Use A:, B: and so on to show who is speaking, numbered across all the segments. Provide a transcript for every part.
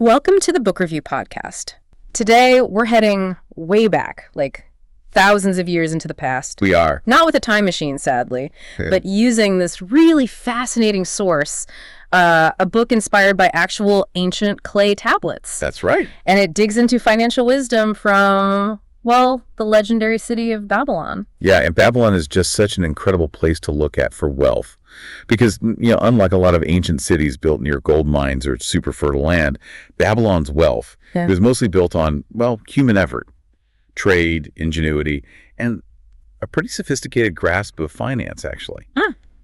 A: Welcome to the Book Review Podcast. Today, we're heading way back, like thousands of years into the past.
B: We are.
A: Not with a time machine, sadly, but using this really fascinating source, a book inspired by actual ancient clay tablets.
B: That's right.
A: And it digs into financial wisdom from, well, the legendary city of Babylon.
B: Yeah, and Babylon is just such an incredible place to look at for wealth. Because, unlike a lot of ancient cities built near gold mines or super fertile land, Babylon's wealth was mostly built on, human effort, trade, ingenuity, and a pretty sophisticated grasp of finance, actually.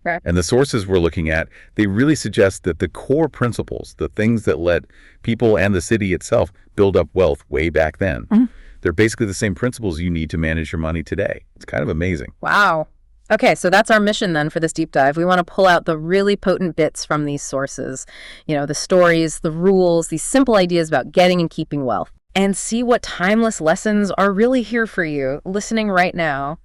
A: Right.
B: And the sources we're looking at, they really suggest that the core principles, the things that let people and the city itself build up wealth way back then, they're basically the same principles you need to manage your money today. It's kind of amazing.
A: Wow. Okay, so that's our mission then for this deep dive. We want to pull out the really potent bits from these sources, the stories, the rules, these simple ideas about getting and keeping wealth, and see what timeless lessons are really here for you listening right now.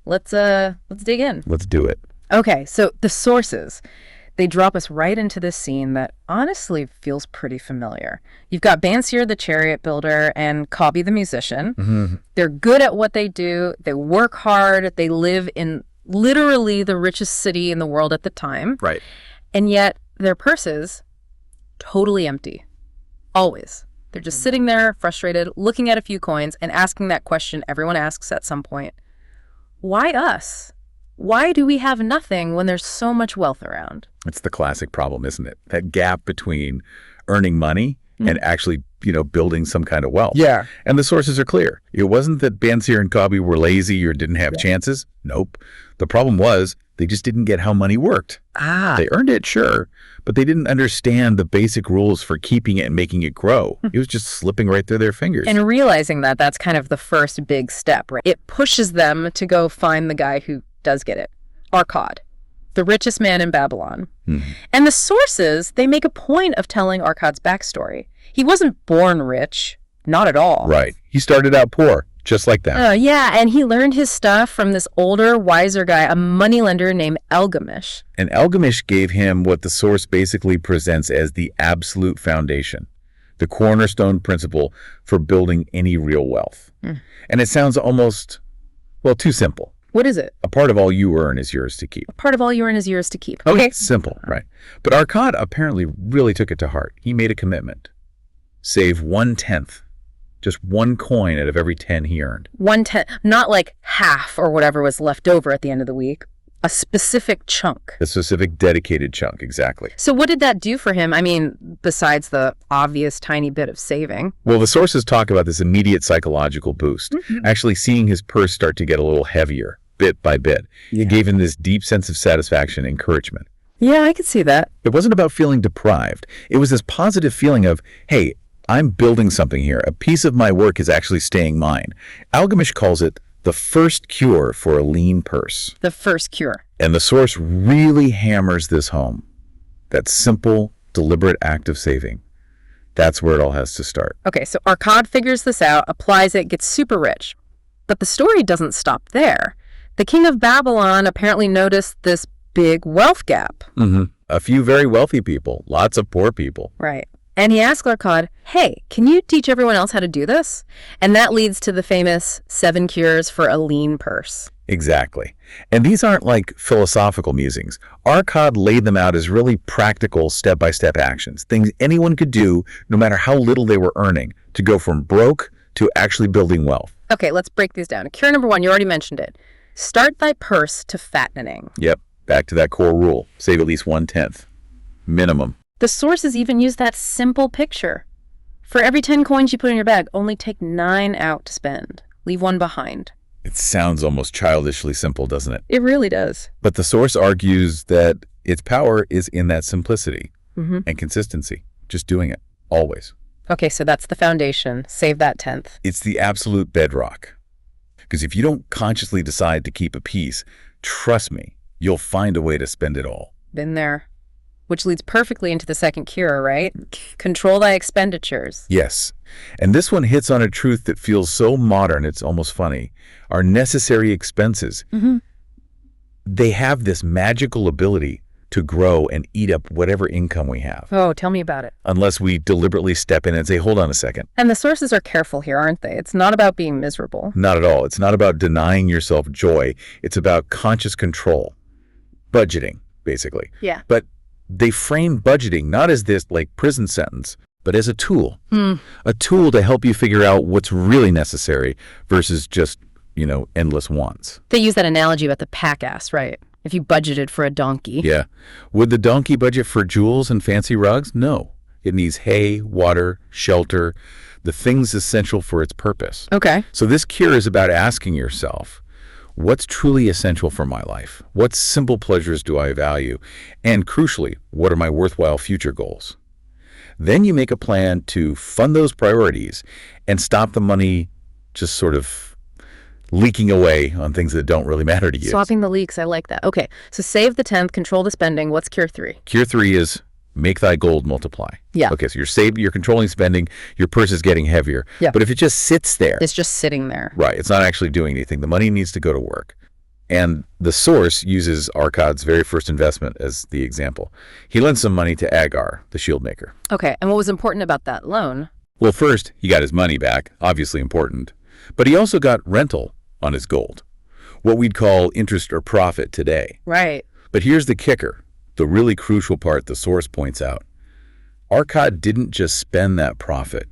A: Let's dig in.
B: Let's do it.
A: Okay, so the sources, they drop us right into this scene that honestly feels pretty familiar. You've got Bansir the chariot builder and Kabi the musician.
B: Mm-hmm.
A: They're good at what they do. They work hard. They live in literally the richest city in the world at the time.
B: Right.
A: And yet their purses, totally empty. Always. They're just sitting there, frustrated, looking at a few coins and asking that question everyone asks at some point. Why us? Why do we have nothing when there's so much wealth around?
B: It's the classic problem, isn't it? That gap between earning money and actually, building some kind of wealth.
A: Yeah.
B: And the sources are clear. It wasn't that Bansir and Kabi were lazy or didn't have chances. Nope. The problem was they just didn't get how money worked. They earned it, sure, but they didn't understand the basic rules for keeping it and making it grow. It was just slipping right through their fingers.
A: And realizing that's kind of the first big step, right? It pushes them to go find the guy who does get it. Arkad, the richest man in Babylon. And the sources, they make a point of telling Arkad's backstory. He wasn't born rich, not at all.
B: Right. He started out poor, just like them.
A: And he learned his stuff from this older, wiser guy, a moneylender named Elgamish.
B: And Elgamish gave him what the source basically presents as the absolute foundation, the cornerstone principle for building any real wealth. And it sounds almost, too simple.
A: What is it?
B: A part of all you earn is yours to keep.
A: A part of all you earn is yours to keep. Okay.
B: Simple, right. But Arkad apparently really took it to heart. He made a commitment. Save 1/10, just one coin out of every 10 he earned.
A: 1/10, not like half or whatever was left over at the end of the week. A specific chunk.
B: A specific dedicated chunk, exactly.
A: So what did that do for him? I mean, besides the obvious tiny bit of saving.
B: Well, the sources talk about this immediate psychological boost, actually seeing his purse start to get a little heavier, bit by bit. It gave him this deep sense of satisfaction, encouragement.
A: Yeah, I could see that.
B: It wasn't about feeling deprived. It was this positive feeling of, hey, I'm building something here. A piece of my work is actually staying mine. Elgamish calls it the first cure for a lean purse.
A: The first cure.
B: And the source really hammers this home. That simple, deliberate act of saving. That's where it all has to start.
A: Okay, so Arkad figures this out, applies it, gets super rich. But the story doesn't stop there. The king of Babylon apparently noticed this big wealth gap.
B: A few very wealthy people, lots of poor people.
A: Right. And he asked Arkad, hey, can you teach everyone else how to do this? And that leads to the famous 7 cures for a lean purse.
B: Exactly. And these aren't like philosophical musings. Arkad laid them out as really practical step-by-step actions, things anyone could do no matter how little they were earning to go from broke to actually building wealth.
A: Okay, let's break these down. Cure number 1, you already mentioned it. Start thy purse to fattening.
B: Yep, back to that core rule. Save at least 1/10. Minimum.
A: The sources even use that simple picture. For every 10 coins you put in your bag, only take 9 out to spend. Leave 1 behind.
B: It sounds almost childishly simple, doesn't it?
A: It really does.
B: But the source argues that its power is in that simplicity and consistency. Just doing it, always.
A: Okay, so that's the foundation. Save that 10th.
B: It's the absolute bedrock. Because if you don't consciously decide to keep a piece, trust me, you'll find a way to spend it all.
A: Been there. Which leads perfectly into the second cure, right? Control thy expenditures.
B: Yes. And this one hits on a truth that feels so modern, it's almost funny. Our necessary expenses. They have this magical ability to grow and eat up whatever income we have,
A: Oh, tell me about it.
B: unless we deliberately step in and say, hold on a second.
A: And the sources are careful here, aren't they? It's not about being miserable.
B: Not at all. It's not about denying yourself joy. It's about conscious control. Budgeting, basically.
A: Yeah.
B: But they frame budgeting not as this like prison sentence, but as a tool. A tool to help you figure out what's really necessary versus just, endless wants.
A: They use that analogy about the pack ass, right? If you budgeted for a donkey.
B: Yeah. Would the donkey budget for jewels and fancy rugs? No. It needs hay, water, shelter, the things essential for its purpose.
A: Okay.
B: So this cure is about asking yourself, what's truly essential for my life? What simple pleasures do I value? And crucially, what are my worthwhile future goals? Then you make a plan to fund those priorities and stop the money just sort of leaking away on things that don't really matter to you.
A: Swapping the leaks, I like that. Okay, so save the 10th, control the spending. What's cure 3?
B: Cure 3 is make thy gold multiply.
A: Yeah.
B: Okay, so you're controlling spending, your purse is getting heavier.
A: Yeah.
B: But if it just sits there,
A: It's just sitting there.
B: right, it's not actually doing anything. The money needs to go to work. And the source uses Arkad's very first investment as the example. He lent some money to Agar, the shield maker.
A: Okay, and what was important about that loan?
B: Well, first, he got his money back, obviously important. But he also got rental on his gold, what we'd call interest or profit today.
A: Right.
B: But here's the kicker, the really crucial part the source points out. Arkad didn't just spend that profit.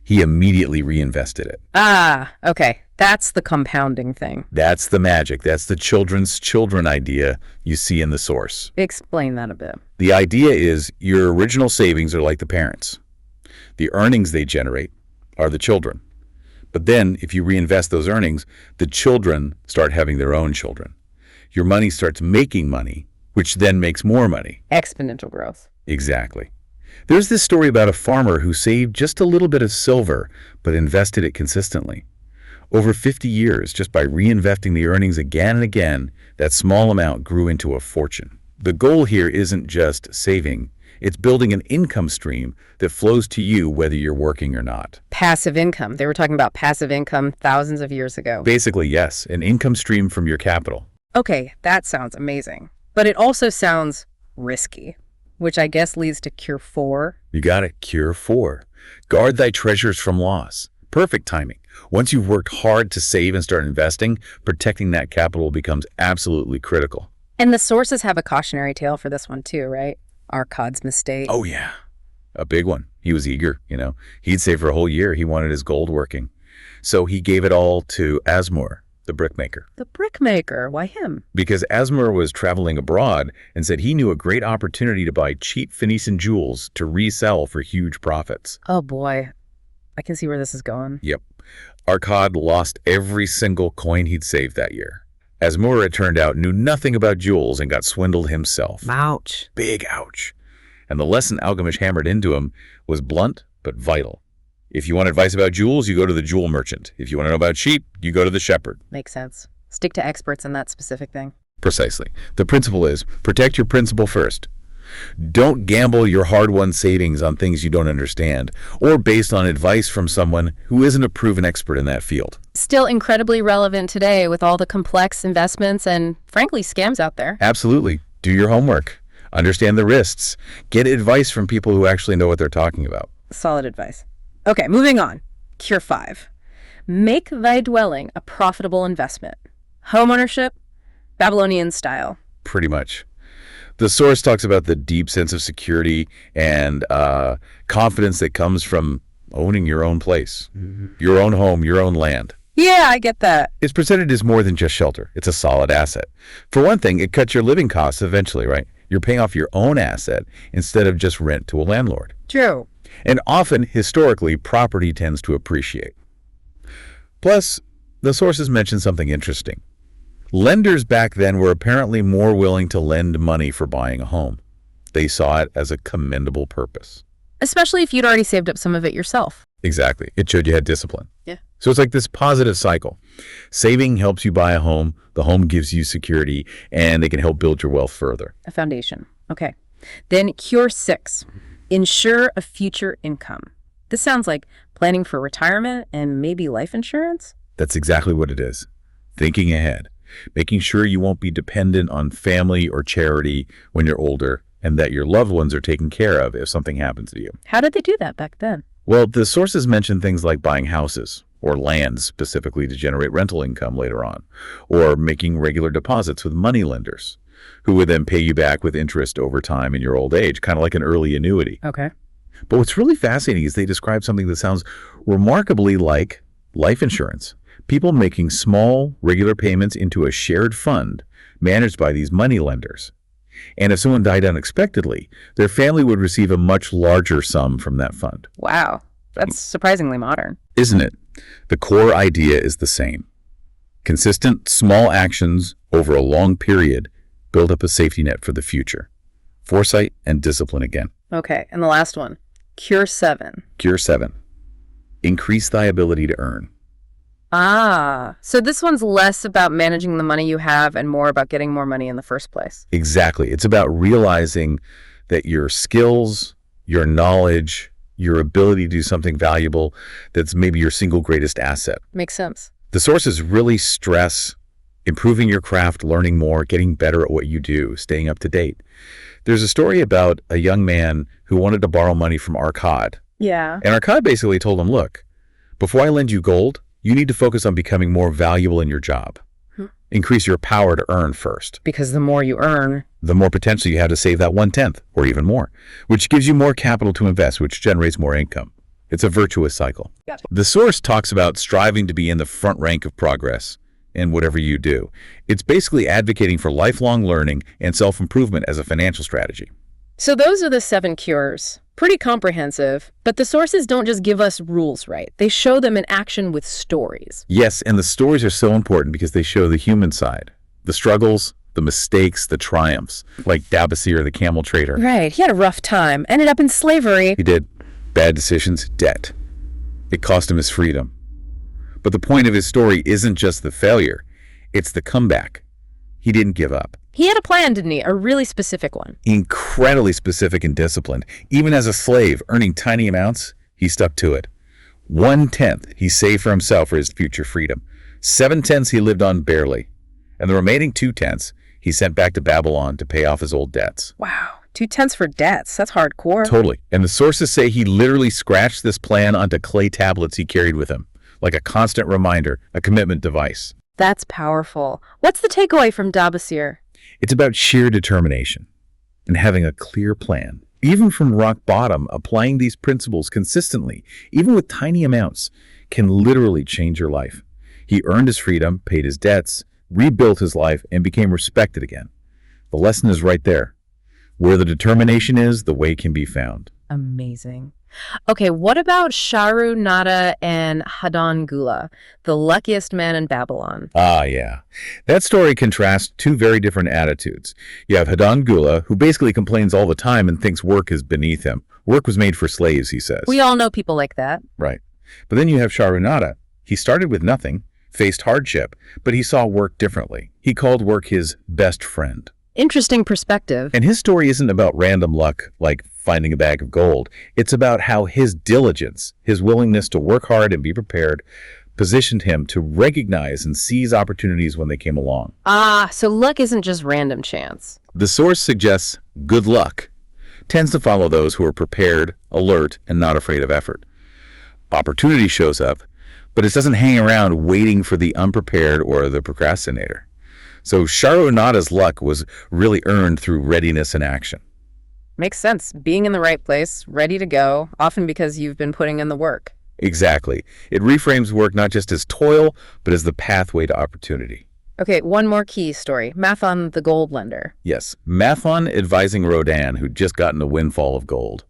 B: He immediately reinvested it.
A: Ah, okay. That's the compounding thing.
B: That's the magic. That's the children's children idea you see in the source.
A: Explain that a bit.
B: The idea is your original savings are like the parents. The earnings they generate are the children. But then, if you reinvest those earnings, the children start having their own children. Your money starts making money, which then makes more money.
A: Exponential growth.
B: Exactly. There's this story about a farmer who saved just a little bit of silver, but invested it consistently. Over 50 years, just by reinvesting the earnings again and again, that small amount grew into a fortune. The goal here isn't just saving. It's building an income stream that flows to you whether you're working or not.
A: Passive income. They were talking about passive income thousands of years ago.
B: Basically, yes, an income stream from your capital.
A: Okay, that sounds amazing. But it also sounds risky, which I guess leads to cure 4.
B: You got it. Cure 4. Guard thy treasures from loss. Perfect timing. Once you've worked hard to save and start investing, protecting that capital becomes absolutely critical.
A: And the sources have a cautionary tale for this one too, right? Arkad's mistake.
B: Oh, yeah. A big one. He was eager, He'd saved for a whole year. He wanted his gold working. So he gave it all to Asmur, the brickmaker.
A: The brickmaker. Why him?
B: Because Asmur was traveling abroad and said he knew a great opportunity to buy cheap Phoenician jewels to resell for huge profits.
A: Oh boy. I can see where this is going.
B: Yep. Arkad lost every single coin he'd saved that year. Asmur, it turned out, knew nothing about jewels and got swindled himself.
A: Ouch.
B: Big ouch. And the lesson Algamish hammered into him was blunt but vital. If you want advice about jewels, you go to the jewel merchant. If you want to know about sheep, you go to the shepherd.
A: Makes sense. Stick to experts in that specific thing.
B: Precisely. The principle is protect your principal first. Don't gamble your hard-won savings on things you don't understand or based on advice from someone who isn't a proven expert in that field.
A: Still incredibly relevant today with all the complex investments and, frankly, scams out there.
B: Absolutely. Do your homework. Understand the risks. Get advice from people who actually know what they're talking about.
A: Solid advice. Okay, moving on. Cure 5. Make thy dwelling a profitable investment. Homeownership, Babylonian style.
B: Pretty much. The source talks about the deep sense of security and confidence that comes from owning your own place, your own home, your own land.
A: Yeah, I get that.
B: It's presented as more than just shelter. It's a solid asset. For one thing, it cuts your living costs eventually, right? You're paying off your own asset instead of just rent to a landlord.
A: True.
B: And often, historically, property tends to appreciate. Plus, the sources mention something interesting. Lenders back then were apparently more willing to lend money for buying a home. They saw it as a commendable purpose.
A: Especially if you'd already saved up some of it yourself.
B: Exactly. It showed you had discipline.
A: Yeah.
B: So it's like this positive cycle. Saving helps you buy a home, the home gives you security, and they can help build your wealth further.
A: A foundation. Okay. Then cure 6. Ensure a future income. This sounds like planning for retirement and maybe life insurance.
B: That's exactly what it is. Thinking ahead. making sure you won't be dependent on family or charity when you're older, and that your loved ones are taken care of if something happens to you.
A: How did they do that back then?
B: Well, the sources mention things like buying houses or land specifically to generate rental income later on, or making regular deposits with money lenders who would then pay you back with interest over time in your old age, kind of like an early annuity.
A: Okay.
B: But what's really fascinating is they describe something that sounds remarkably like life insurance. People making small, regular payments into a shared fund managed by these money lenders. And if someone died unexpectedly, their family would receive a much larger sum from that fund.
A: Wow. That's surprisingly modern.
B: Isn't it? The core idea is the same. Consistent, small actions over a long period build up a safety net for the future. Foresight and discipline again.
A: Okay. And the last one, Cure 7.
B: Cure 7. Increase thy ability to earn.
A: Ah, so this one's less about managing the money you have and more about getting more money in the first place.
B: Exactly. It's about realizing that your skills, your knowledge, your ability to do something valuable, that's maybe your single greatest asset.
A: Makes sense.
B: The sources really stress improving your craft, learning more, getting better at what you do, staying up to date. There's a story about a young man who wanted to borrow money from Arcad.
A: Yeah.
B: And Arcad basically told him, look, before I lend you gold, you need to focus on becoming more valuable in your job. Increase your power to earn first.
A: Because the more you earn,
B: the more potential you have to save that 1/10 or even more, which gives you more capital to invest, which generates more income. It's a virtuous cycle.
A: Gotcha.
B: The source talks about striving to be in the front rank of progress in whatever you do. It's basically advocating for lifelong learning and self-improvement as a financial strategy.
A: So those are the 7 cures. Pretty comprehensive, but the sources don't just give us rules, right? They show them in action with stories.
B: Yes, and the stories are so important because they show the human side, the struggles, the mistakes, the triumphs, like Dabasir, the camel trader.
A: Right, he had a rough time, ended up in slavery.
B: He did. Bad decisions, debt. It cost him his freedom. But the point of his story isn't just the failure, it's the comeback. He didn't give up.
A: He had a plan, didn't he? A really specific one.
B: Incredibly specific and disciplined. Even as a slave, earning tiny amounts, he stuck to it. 1/10 he saved for himself for his future freedom. 7/10 he lived on barely. And the remaining 2/10 he sent back to Babylon to pay off his old debts.
A: Wow, 2/10 for debts. That's hardcore.
B: Totally. And the sources say he literally scratched this plan onto clay tablets he carried with him, like a constant reminder, a commitment device.
A: That's powerful. What's the takeaway from Dabasir?
B: It's about sheer determination and having a clear plan. Even from rock bottom, applying these principles consistently, even with tiny amounts, can literally change your life. He earned his freedom, paid his debts, rebuilt his life, and became respected again. The lesson is right there. Where the determination is, the way can be found.
A: Amazing. Okay, what about Sharu Nada and Hadan Gula, the luckiest man in Babylon?
B: Ah, yeah. That story contrasts 2 very different attitudes. You have Hadan Gula, who basically complains all the time and thinks work is beneath him. Work was made for slaves, he says.
A: We all know people like that.
B: Right. But then you have Sharu Nada. He started with nothing, faced hardship, but he saw work differently. He called work his best friend.
A: Interesting perspective.
B: And his story isn't about random luck, like finding a bag of gold. It's about how his diligence, his willingness to work hard and be prepared, positioned him to recognize and seize opportunities when they came along.
A: Ah, so luck isn't just random chance.
B: The source suggests good luck tends to follow those who are prepared, alert, and not afraid of effort. Opportunity shows up, but it doesn't hang around waiting for the unprepared or the procrastinator. So Sharu Nada's luck was really earned through readiness and action.
A: Makes sense. Being in the right place, ready to go, often because you've been putting in the work.
B: Exactly. It reframes work not just as toil, but as the pathway to opportunity.
A: Okay, one more key story. Mathon, the gold lender.
B: Yes, Mathon advising Rodan, who'd just gotten a windfall of gold.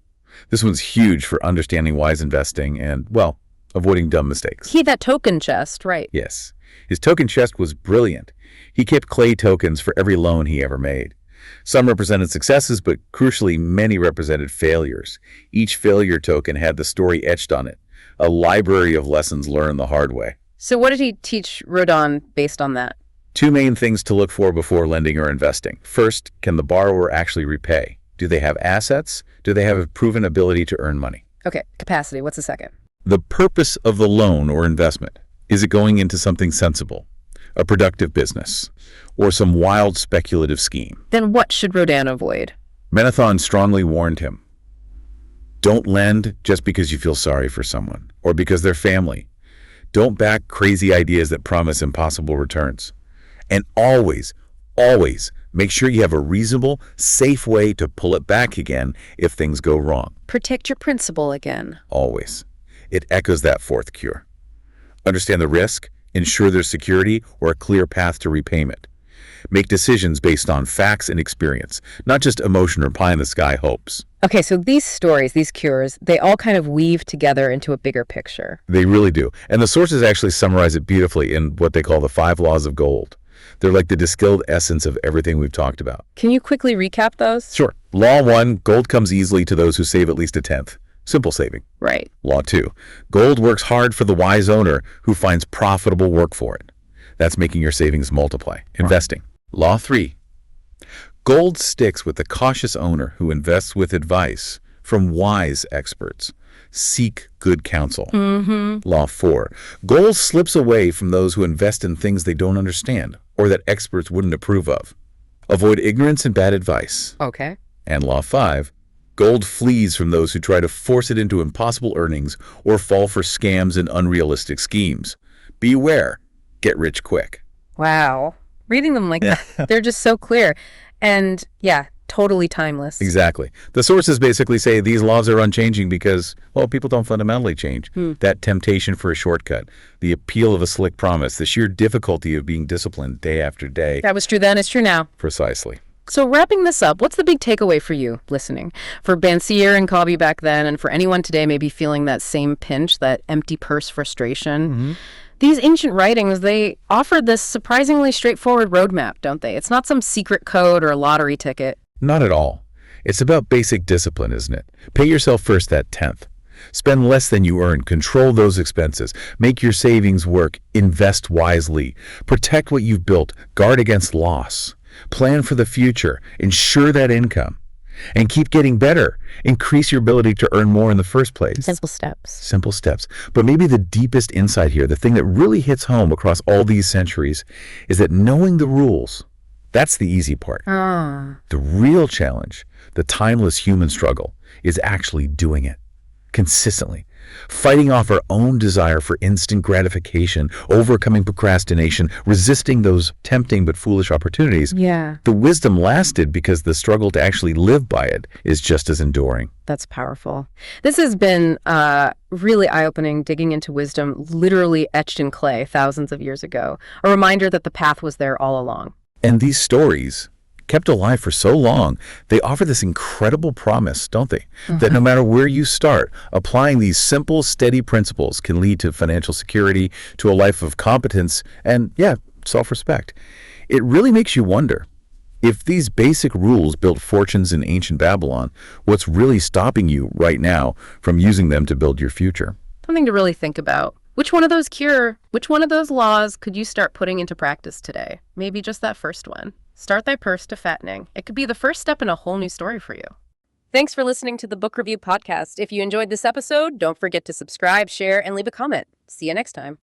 B: This one's huge for understanding wise investing and, well, avoiding dumb mistakes.
A: He had that token chest, right?
B: Yes. His token chest was brilliant. He kept clay tokens for every loan he ever made. Some represented successes, but crucially, many represented failures. Each failure token had the story etched on it, a library of lessons learned the hard way.
A: So what did he teach Rodan based on that?
B: 2 main things to look for before lending or investing. First, can the borrower actually repay? Do they have assets? Do they have a proven ability to earn money?
A: Okay, capacity. What's the second?
B: The purpose of the loan or investment. Is it going into something sensible? a productive business, or some wild speculative scheme.
A: Then what should Rodin avoid?
B: Menathon strongly warned him, don't lend just because you feel sorry for someone or because they're family. Don't back crazy ideas that promise impossible returns. And always, always make sure you have a reasonable, safe way to pull it back again if things go wrong.
A: Protect your principal again.
B: Always. It echoes that fourth cure. Understand the risk, ensure there's security or a clear path to repayment. Make decisions based on facts and experience, not just emotion or pie-in-the-sky hopes.
A: Okay, so these stories, these cures, they all kind of weave together into a bigger picture.
B: They really do. And the sources actually summarize it beautifully in what they call the 5 laws of gold. They're like the distilled essence of everything we've talked about.
A: Can you quickly recap those?
B: Sure. Law 1, gold comes easily to those who save at least a tenth. Simple saving.
A: Right.
B: Law 2, gold works hard for the wise owner who finds profitable work for it. That's making your savings multiply. Investing. Law 3, gold sticks with the cautious owner who invests with advice from wise experts. Seek good counsel. Law 4, gold slips away from those who invest in things they don't understand or that experts wouldn't approve of. Avoid ignorance and bad advice.
A: Okay.
B: And Law 5, gold flees from those who try to force it into impossible earnings or fall for scams and unrealistic schemes. Beware. Get rich quick.
A: Wow. Reading them like that, they're just so clear. And yeah, totally timeless.
B: Exactly. The sources basically say these laws are unchanging because, well, people don't fundamentally change. That temptation for a shortcut, the appeal of a slick promise, the sheer difficulty of being disciplined day after day.
A: That was true then, it's true now.
B: Precisely.
A: So wrapping this up, what's the big takeaway for you listening? For Bansier and Cobby back then, and for anyone today maybe feeling that same pinch, that empty purse frustration, these ancient writings, they offered this surprisingly straightforward roadmap, don't they? It's not some secret code or a lottery ticket.
B: Not at all. It's about basic discipline, isn't it? Pay yourself first that tenth. Spend less than you earn. Control those expenses. Make your savings work. Invest wisely. Protect what you've built. Guard against loss. Plan for the future. Ensure that income. And keep getting better. Increase your ability to earn more in the first place.
A: Simple steps.
B: Simple steps. But maybe the deepest insight here, the thing that really hits home across all these centuries, is that knowing the rules, that's the easy part. The real challenge, the timeless human struggle, is actually doing it consistently. Fighting off our own desire for instant gratification, overcoming procrastination, resisting those tempting but foolish opportunities.
A: Yeah.
B: The wisdom lasted because the struggle to actually live by it is just as enduring.
A: That's powerful. This has been really eye-opening, digging into wisdom literally etched in clay thousands of years ago. A reminder that the path was there all along.
B: And these stories, kept alive for so long, they offer this incredible promise, don't they? That no matter where you start, applying these simple, steady principles can lead to financial security, to a life of competence, and, yeah, self-respect. It really makes you wonder, if these basic rules built fortunes in ancient Babylon, what's really stopping you right now from using them to build your future?
A: Something to really think about. Which one of those laws could you start putting into practice today? Maybe just that first one. Start thy purse to fattening. It could be the first step in a whole new story for you. Thanks for listening to the Book Review Podcast. If you enjoyed this episode, don't forget to subscribe, share, and leave a comment. See you next time.